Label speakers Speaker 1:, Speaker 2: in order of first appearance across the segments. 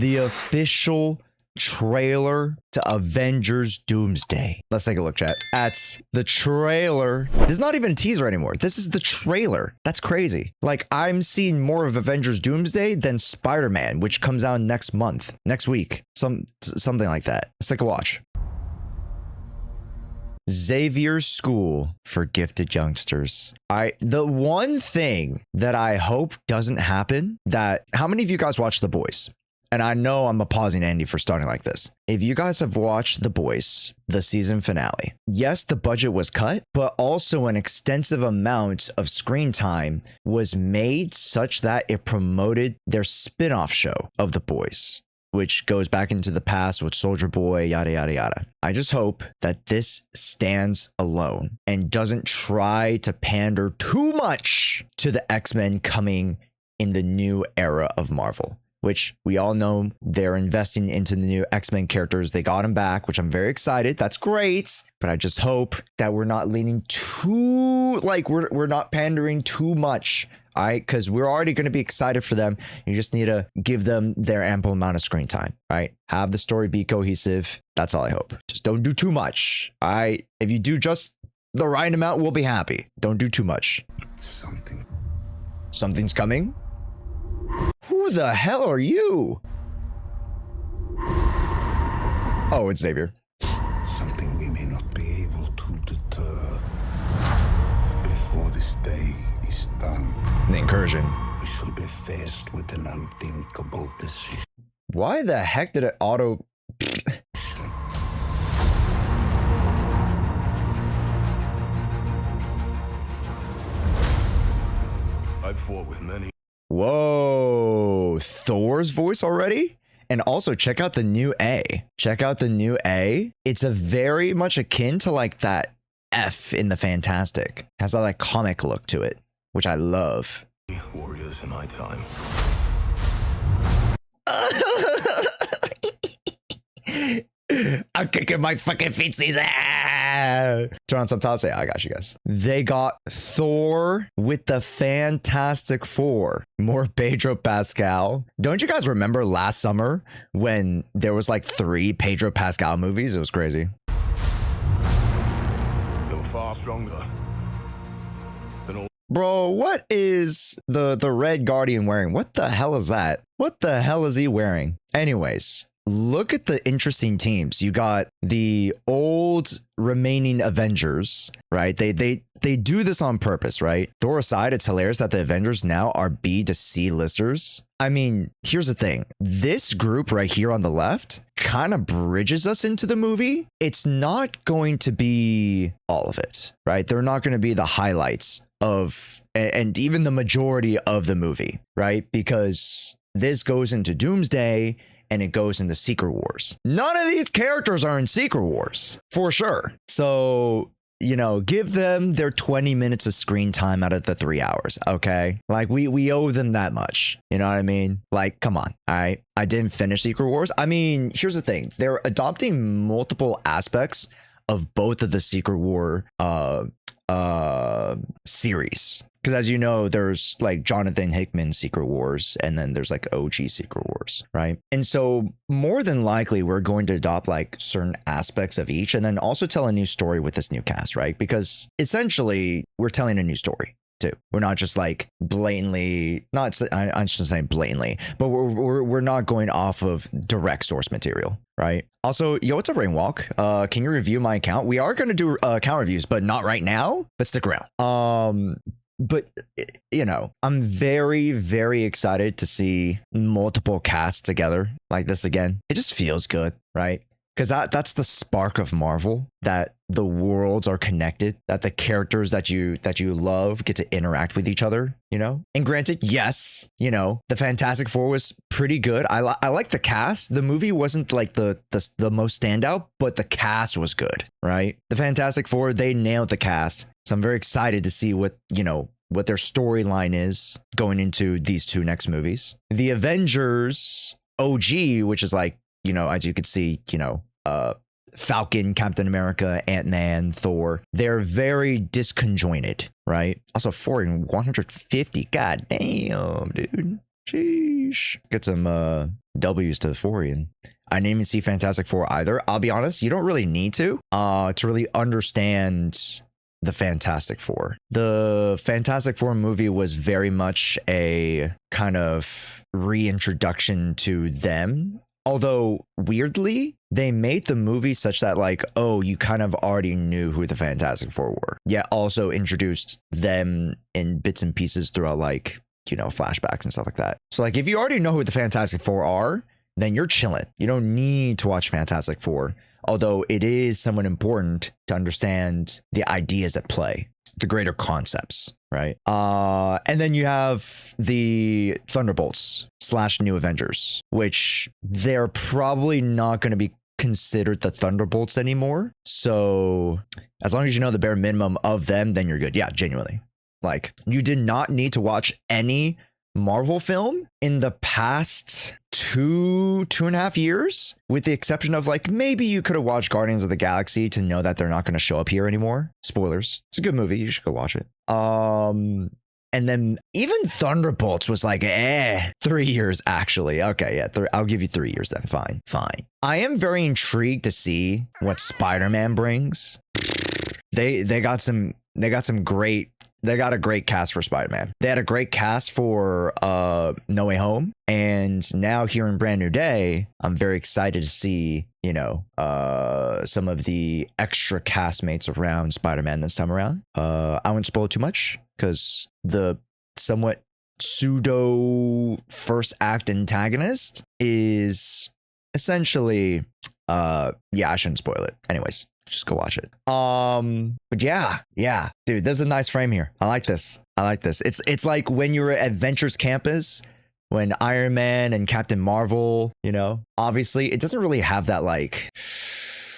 Speaker 1: the official trailer to Avengers Doomsday. Let's take a look, chat. That's the trailer. This is not even a teaser anymore. This is the trailer. That's crazy. Like, I'm seeing more of Avengers Doomsday than Spider-Man, which comes out next week. Something like that. Let's take a watch. Xavier's School for Gifted Youngsters. The one thing that I hope doesn't happen, how many of you guys watch The Boys? And I know I'm pausing Andy for starting like this. If you guys have watched The Boys, the season finale, yes, the budget was cut, but also an extensive amount of screen time was made such that it promoted their spin-off show of The Boys, which goes back into the past with Soldier Boy, yada, yada, yada. I just hope that this stands alone and doesn't try to pander too much to the X-Men coming in the new era of Marvel, which we all know they're investing into the new X-Men characters. They got them back, which I'm very excited. That's great. But I just hope that we're not leaning too, like we're not pandering too much. All right, because we're already going to be excited for them. You just need to give them their ample amount of screen time, right? Have the story be cohesive. That's all I hope. Just don't do too much. All right, if you do just the right amount, we'll be happy. Don't do too much. Something's coming? Who the hell are you? Oh, it's Xavier.
Speaker 2: Something we may not be able to deter before this day is done.
Speaker 1: The incursion.
Speaker 2: We shall be faced with an unthinkable decision.
Speaker 1: Why the heck did it auto...
Speaker 2: I've fought with many.
Speaker 1: Whoa, Thor's voice already? And also check out the new A. Check out the new A. It's a very much akin to like that F in the Fantastic. Has that like comic look to it, which I love.
Speaker 2: Warriors in my time.
Speaker 1: I'm kicking my fucking feetsies. Turn on subtitles. Say, I got you guys. They got Thor with the Fantastic Four. More Pedro Pascal. Don't you guys remember last summer when there was like 3 Pedro Pascal movies? It was crazy.
Speaker 2: You're far stronger than all.
Speaker 1: Bro, what is the Red Guardian wearing? What the hell is that? What the hell is he wearing? Anyways, look at the interesting teams. You got the old remaining Avengers, right? They do this on purpose, right? Thor aside, it's hilarious that the Avengers now are B to C listers. I mean, here's the thing. This group right here on the left kind of bridges us into the movie. It's not going to be all of it, right? They're not going to be the highlights of, and even the majority of the movie, right? Because this goes into Doomsday and it goes into Secret Wars. None of these characters are in Secret Wars, for sure. So, you know, give them their 20 minutes of screen time out of the 3 hours, okay? Like, we owe them that much. You know what I mean? Like, come on, all right? I didn't finish Secret Wars. I mean, here's the thing. They're adopting multiple aspects of both of the Secret War series. Because as you know, there's like Jonathan Hickman Secret Wars, and then there's like OG Secret Wars, right? And so more than likely, we're going to adopt like certain aspects of each, and then also tell a new story with this new cast, right? Because essentially, we're telling a new story too. We're not just like blatantly, not, I shouldn't say blatantly, but we're not going off of direct source material, right? Also, yo, what's up, Rainwalk? Can you review my account? We are going to do account reviews, but not right now, but stick around. But, you know, I'm very, very excited to see multiple casts together like this again. It just feels good, right? Because that's the spark of Marvel, that the worlds are connected, that the characters that you love get to interact with each other, you know? And granted, yes, you know, the Fantastic Four was pretty good. I like the cast. The movie wasn't like the most standout, but the cast was good, right? The Fantastic Four, they nailed the cast. So I'm very excited to see what their storyline is going into these 2 next movies. The Avengers OG, which is like, you know, as you could see, you know, Falcon, Captain America, Ant-Man, Thor, they're very disconjointed, right? Also, 4 and 150, god damn, dude. Sheesh. Get some W's to 4 in. I didn't even see Fantastic Four either. I'll be honest, you don't really need to really understand the Fantastic Four. The Fantastic Four movie was very much a kind of reintroduction to them. Although weirdly, they made the movie such that like, oh, you kind of already knew who the Fantastic Four were. Yet also introduced them in bits and pieces throughout like, you know, flashbacks and stuff like that. So like if you already know who the Fantastic Four are, then you're chilling. You don't need to watch Fantastic Four. Although it is somewhat important to understand the ideas at play, the greater concepts, right? And then you have the Thunderbolts / New Avengers, which they're probably not going to be considered the Thunderbolts anymore. So as long as you know the bare minimum of them, then you're good. Yeah, genuinely. Like you did not need to watch any Marvel film in the past 2.5 years, with the exception of like maybe you could have watched Guardians of the Galaxy to know that they're not going to show up here anymore. Spoilers. It's a good movie. You should go watch it. And then even Thunderbolts was like 3 years actually. Okay, yeah, I'll give you 3 years then. Fine. I am very intrigued to see what Spider-Man brings. They got a great cast for Spider-Man. They had a great cast for No Way Home. And now here in Brand New Day, I'm very excited to see, you know, some of the extra castmates around Spider-Man this time around. I won't spoil too much because the somewhat pseudo first act antagonist is essentially, yeah, I shouldn't spoil it. Anyways. Just go watch it. But yeah, dude, there's a nice frame here. I like this. It's like when you're at Avengers Campus, when Iron Man and Captain Marvel, you know, obviously it doesn't really have that like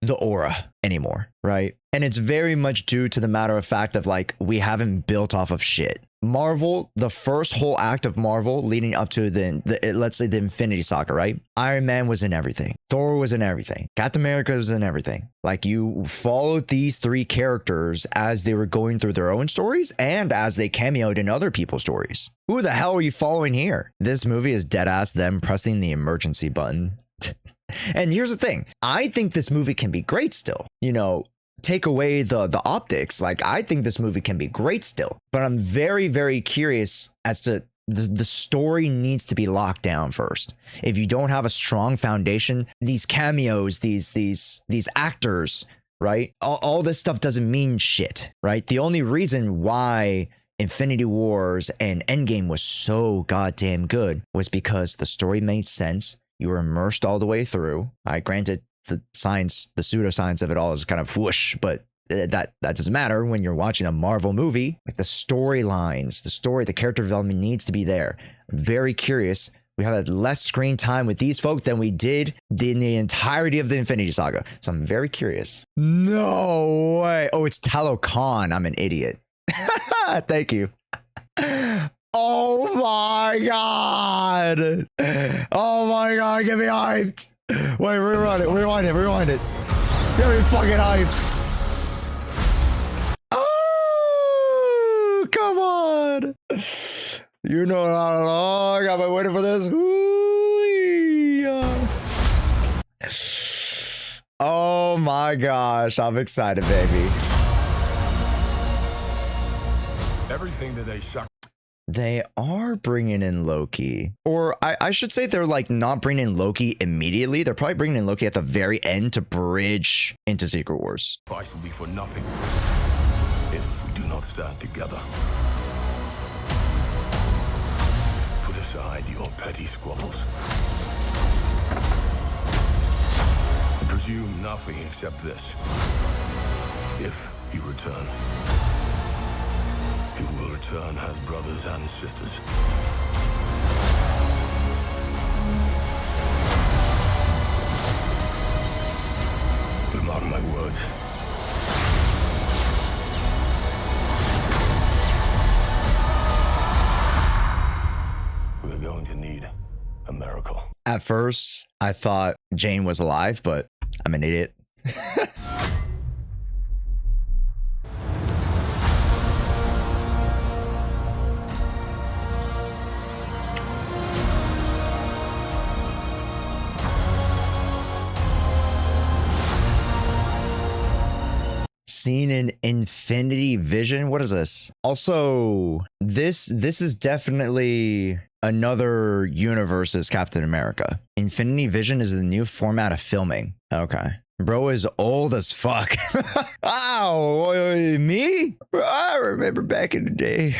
Speaker 1: the aura anymore, right? And it's very much due to the matter of fact of like we haven't built off of shit. Marvel, the first whole act of Marvel leading up to the let's say the Infinity Saga, right? Iron Man was in everything. Thor was in everything. Captain America was in everything. Like you followed these three characters as they were going through their own stories and as they cameoed in other people's stories. Who the hell are you following here? This movie is deadass them pressing the emergency button. And here's the thing. I think this movie can be great still. You know, take away the optics, like I think this movie can be great still, but I'm very, very curious as to the story needs to be locked down first. If you don't have a strong foundation, these cameos, these actors, right? All this stuff doesn't mean shit, right? The only reason why Infinity Wars and Endgame was so goddamn good was because the story made sense. You were immersed all the way through. I granted the science, the pseudoscience of it all is kind of whoosh, but that doesn't matter when you're watching a Marvel movie. Like the storylines, the character development needs to be there. I'm very curious. We have had less screen time with these folk than we did in the entirety of the Infinity Saga. So I'm very curious. No way. Oh, it's Talokan. I'm an idiot. Thank you. Oh my God. Oh my God. Get me hyped. Wait, rewind it. Get me fucking hyped. Oh, come on. You know how long I've been waiting for this. Ooh-yeah. Oh my gosh. I'm excited, baby.
Speaker 2: Everything that they suck.
Speaker 1: They are bringing in Loki. Or I should say they're like not bringing in Loki immediately. They're probably bringing in Loki at the very end to bridge into Secret Wars.
Speaker 2: Price will be for nothing if we do not stand together. Put aside your petty squabbles. And presume nothing except this. If you return, who will return as brothers and sisters. But mark my words. We're going to need a miracle.
Speaker 1: At first, I thought Jane was alive, but I'm an idiot. seen in Infinity Vision. What is this? Also, this is definitely another universe's Captain America. Infinity Vision is the new format of filming. Okay. Bro is old as fuck. Ow, me? I remember back in the day.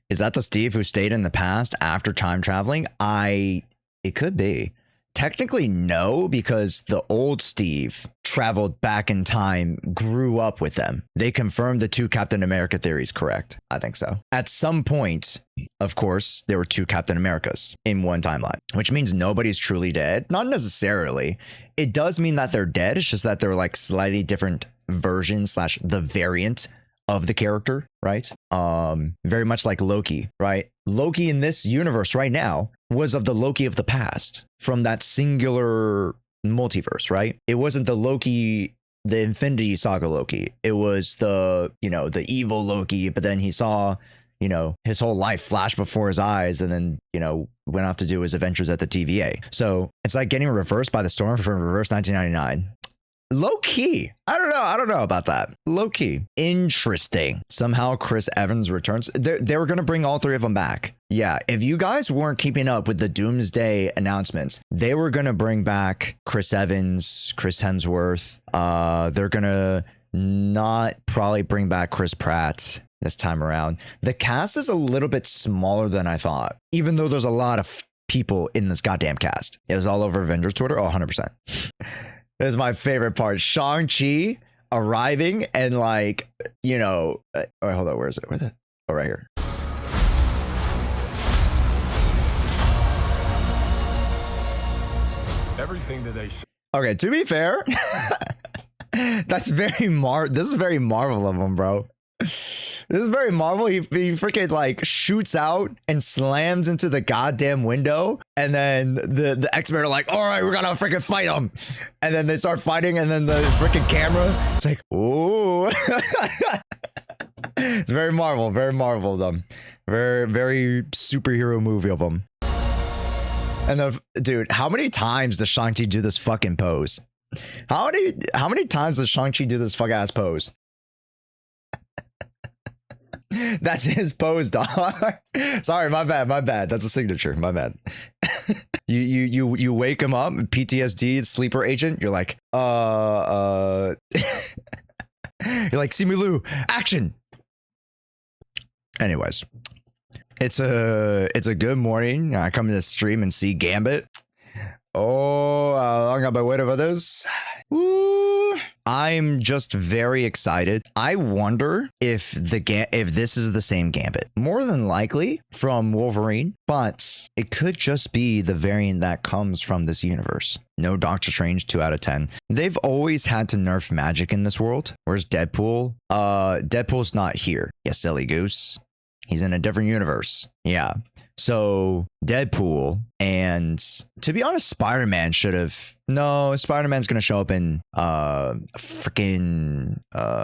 Speaker 1: Is that the Steve who stayed in the past after time traveling? It could be. Technically, no, because the old Steve traveled back in time, grew up with them. They confirmed the two Captain America theories correct. I think so. At some point, of course, there were two Captain Americas in one timeline, which means nobody's truly dead. Not necessarily. It does mean that they're dead. It's just that they're like slightly different versions / the variant of the character, right? Very much like Loki, right? Loki in this universe right now was of the Loki of the past from that singular multiverse, right? It wasn't the Loki, the Infinity Saga Loki. It was the, the evil Loki, but then he saw, his whole life flash before his eyes and then, went off to do his adventures at the TVA. So it's like getting reversed by the storm from reverse 1999. Low key. I don't know about that. Low key. Interesting. Somehow Chris Evans returns. They were going to bring all three of them back. Yeah. If you guys weren't keeping up with the Doomsday announcements, they were going to bring back Chris Evans, Chris Hemsworth. They're going to not probably bring back Chris Pratt this time around. The cast is a little bit smaller than I thought, even though there's a lot of people in this goddamn cast. It was all over Avengers Twitter. Oh, 100%. This is my favorite part. Shang-Chi arriving and wait, hold on, where is it? Oh, right here.
Speaker 3: Everything that they say.
Speaker 1: Okay, to be fair, that's very this is very Marvel of him, bro. This is very Marvel. He freaking like shoots out and slams into the goddamn window, and then the X-Men are like, all right, we're gonna freaking fight him, and then they start fighting, and then the freaking camera, it's like, ooh. It's very Marvel of them. Very superhero movie of them. And dude, how many times does Shang-Chi do this fucking pose? How many times does Shang-Chi do this fuck ass pose? That's his pose, dog. Sorry, my bad. That's a signature. My bad. You wake him up, PTSD, sleeper agent. You're like, you're like, Simu, action. Anyways, it's a good morning. I come to the stream and see GABIT. Oh, long have I waited for this. Ooh, I'm just very excited. I wonder if this is the same GABIT. More than likely from Wolverine, but it could just be the variant that comes from this universe. No Doctor Strange, 2 out of 10. They've always had to nerf magic in this world. Where's Deadpool? Deadpool's not here. Yeah, silly goose. He's in a different universe. Yeah. So Deadpool, and to be honest, Spider-Man should have. No, Spider-Man's gonna show up in freaking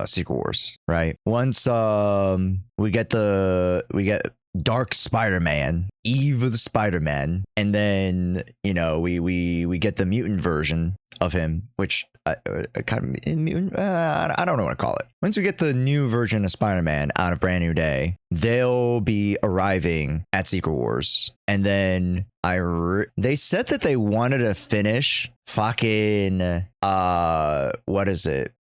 Speaker 1: Secret Wars, right? Once we get Dark Spider-Man, Eve of the Spider-Man, and then we get the mutant version of him, which kind of mutant. I don't know what to call it. Once we get the new version of Spider-Man out of Brand New Day, they'll be arriving at Secret Wars, and then they said that they wanted to finish fucking what is it?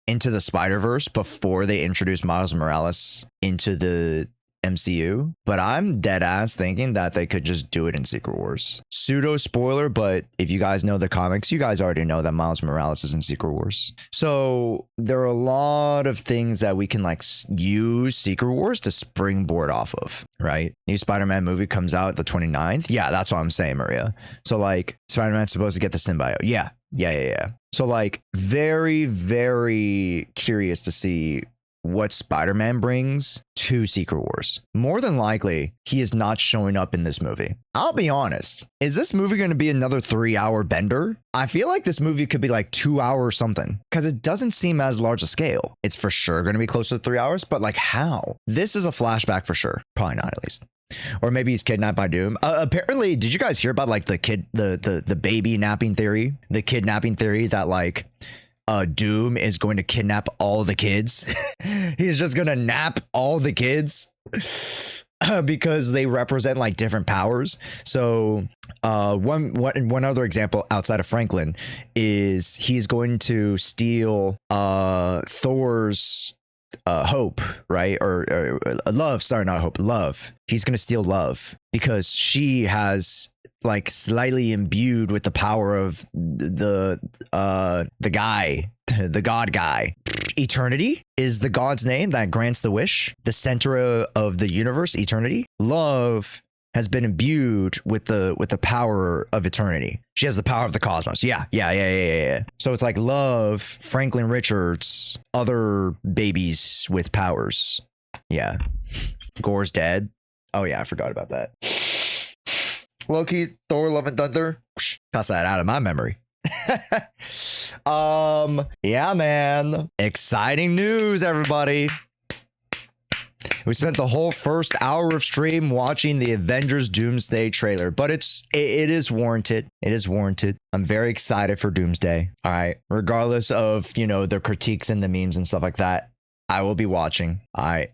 Speaker 1: Into the Spider-Verse before they introduce Miles Morales into the MCU, but I'm dead ass thinking that they could just do it in Secret Wars. Pseudo spoiler, but if you guys know the comics, you guys already know that Miles Morales is in Secret Wars. So there are a lot of things that we can use Secret Wars to springboard off of, right? New Spider-Man movie comes out the 29th. Yeah, that's what I'm saying, Maria. So Spider-Man's supposed to get the symbiote. Yeah. So very, very curious to see what Spider-Man brings 2 Secret Wars. More than likely, he is not showing up in this movie. I'll be honest. Is this movie going to be another 3-hour bender? I feel like this movie could be like 2 hours something because it doesn't seem as large a scale. It's for sure going to be closer to 3 hours, but like how? This is a flashback for sure. Probably not at least. Or maybe he's kidnapped by Doom. Apparently, did you guys hear about like the baby napping theory? The kidnapping theory that like Doom is going to kidnap all the kids. He's just going to nap all the kids because they represent like different powers. So one other example outside of Franklin is he's going to steal Thor's hope, right? Or love, sorry, not hope, love. He's going to steal love because she has like slightly imbued with the power of the guy, the god guy. Eternity is the god's name that grants the wish, the center of the universe, eternity. Love has been imbued with the power of eternity. She has the power of the cosmos. Yeah. So it's like Love, Franklin Richards, other babies with powers. Yeah. Gore's dead. Oh yeah, I forgot about that. Loki, Thor, Love and Thunder. Pass that out of my memory. Yeah, man. Exciting news, everybody. We spent the whole first hour of stream watching the Avengers Doomsday trailer, but it is warranted. It is warranted. I'm very excited for Doomsday. All right. Regardless of, the critiques and the memes and stuff like that, I will be watching. All right.